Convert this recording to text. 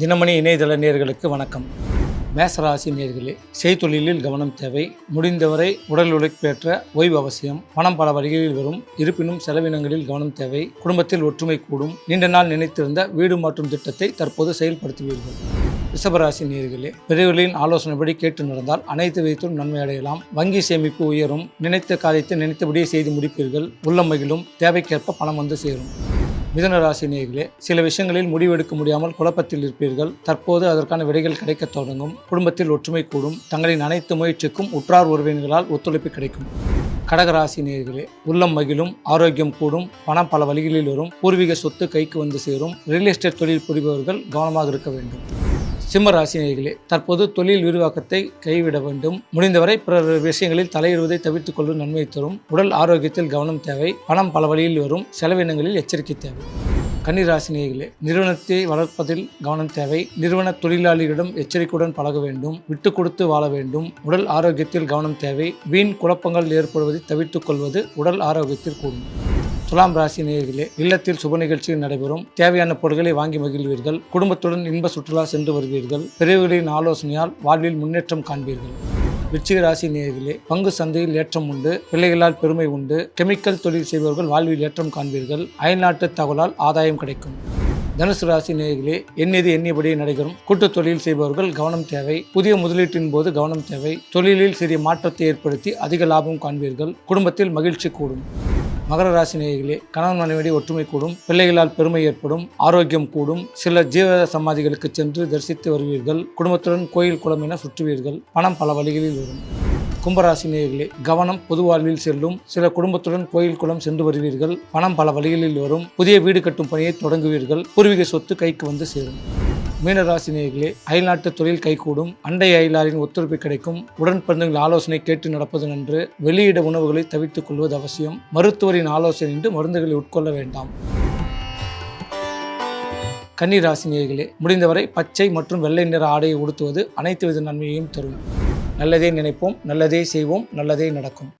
தினமணி இணையதள நேயர்களுக்கு வணக்கம். மேசராசி நேயர்களே, செய்தொழிலில் கவனம் தேவை. முடிந்தவரை உடல் உழைப்பேற்ற ஓய்வு அவசியம். பணம் பல வழிகளில் வரும், இருப்பினும் செலவினங்களில் கவனம் தேவை. குடும்பத்தில் ஒற்றுமை கூடும். நீண்ட நாள் நினைத்திருந்த வீடு மாற்றும் திட்டத்தை தற்போது செயல்படுத்துவீர்கள். ரிஷபராசி நேயர்களே, பெரியவர்களின் ஆலோசனைப்படி கேட்டு நடந்தால் அனைத்து விதத்திலும் நன்மை அடையலாம். வங்கி சேமிப்பு உயரும். நினைத்த காரியத்தை நினைத்தபடியே செய்து முடிப்பீர்கள். உள்ளம் மகிழும். தேவைக்கேற்ப பணம் வந்து சேரும். மிதுன ராசி நேயர்களே, சில விஷயங்களில் முடிவெடுக்க முடியாமல் குழப்பத்தில் இருப்பீர்கள். தற்போது அதற்கான விடைகள் கிடைக்க தொடங்கும். குடும்பத்தில் ஒற்றுமை கூடும். தங்களின் அனைத்து முயற்சிக்கும் உற்றார் உறவினர்களால் ஒத்துழைப்பு கிடைக்கும். கடகராசி நேயர்களே, உள்ளம் மகிழும். ஆரோக்கியம் கூடும். பணம் பல வழிகளில் வரும். பூர்வீக சொத்து கைக்கு வந்து சேரும். ரியல் எஸ்டேட் தொழில் புரிபவர்கள் கவனமாக இருக்க வேண்டும். சிம்ம ராசி நேயர்களே, தற்போது தொழில் விரிவாக்கத்தை கைவிட வேண்டும். முடிந்தவரை பிறர் விஷயங்களில் தலையிடுவதை தவிர்த்துக் கொள்வது நன்மை தரும். உடல் ஆரோக்கியத்தில் கவனம் தேவை. பணம் பல வழியில் வரும். செலவினங்களில் எச்சரிக்கை தேவை. கன்னிராசி நேயர்களே, நிறுவனத்தை வளர்ப்பதில் கவனம் தேவை. நிறுவன தொழிலாளிகளிடம் எச்சரிக்கையுடன் பழக வேண்டும். விட்டு கொடுத்து வாழ வேண்டும். உடல் ஆரோக்கியத்தில் கவனம் தேவை. வீண் குழப்பங்கள் ஏற்படுவதை தவிர்த்துக் கொள்வது உடல் ஆரோக்கியத்தில் கூடும். துலாம் ராசி நேயர்களே, இல்லத்தில் சுப நிகழ்ச்சிகள் நடைபெறும். தேவையான பொருட்களை வாங்கி மகிழ்வீர்கள். குடும்பத்துடன் இன்ப சுற்றுலா சென்று வருவீர்கள். பெரியவர்களின் ஆலோசனையால் வாழ்வில் முன்னேற்றம் காண்பீர்கள். விருச்சிக ராசி நேயர்களே, பங்கு சந்தையில் ஏற்றம் உண்டு. பிள்ளைகளால் பெருமை உண்டு. கெமிக்கல் தொழில் செய்பவர்கள் வாழ்வில் ஏற்றம் காண்பீர்கள். அயல்நாட்டு தகவலால் ஆதாயம் கிடைக்கும். தனுசு ராசி நேயர்களே, எண்ணியது எண்ணியபடி நடைபெறும். கூட்டு தொழில் செய்பவர்கள் கவனம் தேவை. புதிய முதலீட்டின் போது கவனம் தேவை. தொழிலில் சிறிய மாற்றத்தை ஏற்படுத்தி அதிக லாபம் காண்பீர்கள். குடும்பத்தில் மகிழ்ச்சி கூடும். மகர ராசி நேயர்களே, கணவன் மனைவி ஒற்றுமை கூடும். பிள்ளைகளால் பெருமை ஏற்படும். ஆரோக்கியம் கூடும். சில ஜீவ சமாதிகளுக்கு சென்று தரிசித்து வருவீர்கள். குடும்பத்துடன் கோயில் குளம் என சுற்றுவீர்கள். பணம் பல வழிகளில் வரும். கும்பராசி நேயர்களே, கவனம் பொது வாழ்வில் செல்லும். சில குடும்பத்துடன் கோயில் குளம் சென்று வருவீர்கள். பணம் பல வழிகளில் வரும். புதிய வீடு கட்டும் பணியை தொடங்குவீர்கள். பூர்வீக சொத்து கைக்கு வந்து சேரும். மீனராசி நேயர்களே, அயல்நாட்டு தொழில் கைகூடும். அண்டை அயலாரின் ஒத்துழைப்பு கிடைக்கும். உடன் பிறந்தவர்கள் ஆலோசனை கேட்டு நடப்பது நன்று. வெளியிட உணவுகளை தவிர்த்துக் கொள்வது அவசியம். மருத்துவரின் ஆலோசனையின்றி மருந்துகளை உட்கொள்ள வேண்டாம். கன்னி ராசி நேயர்களே, முடிந்தவரை பச்சை மற்றும் வெள்ளை நிற ஆடையை உடுத்துவது அனைத்து வித நன்மையையும் தரும். நல்லதே நினைப்போம், நல்லதே செய்வோம், நல்லதே நடக்கும்.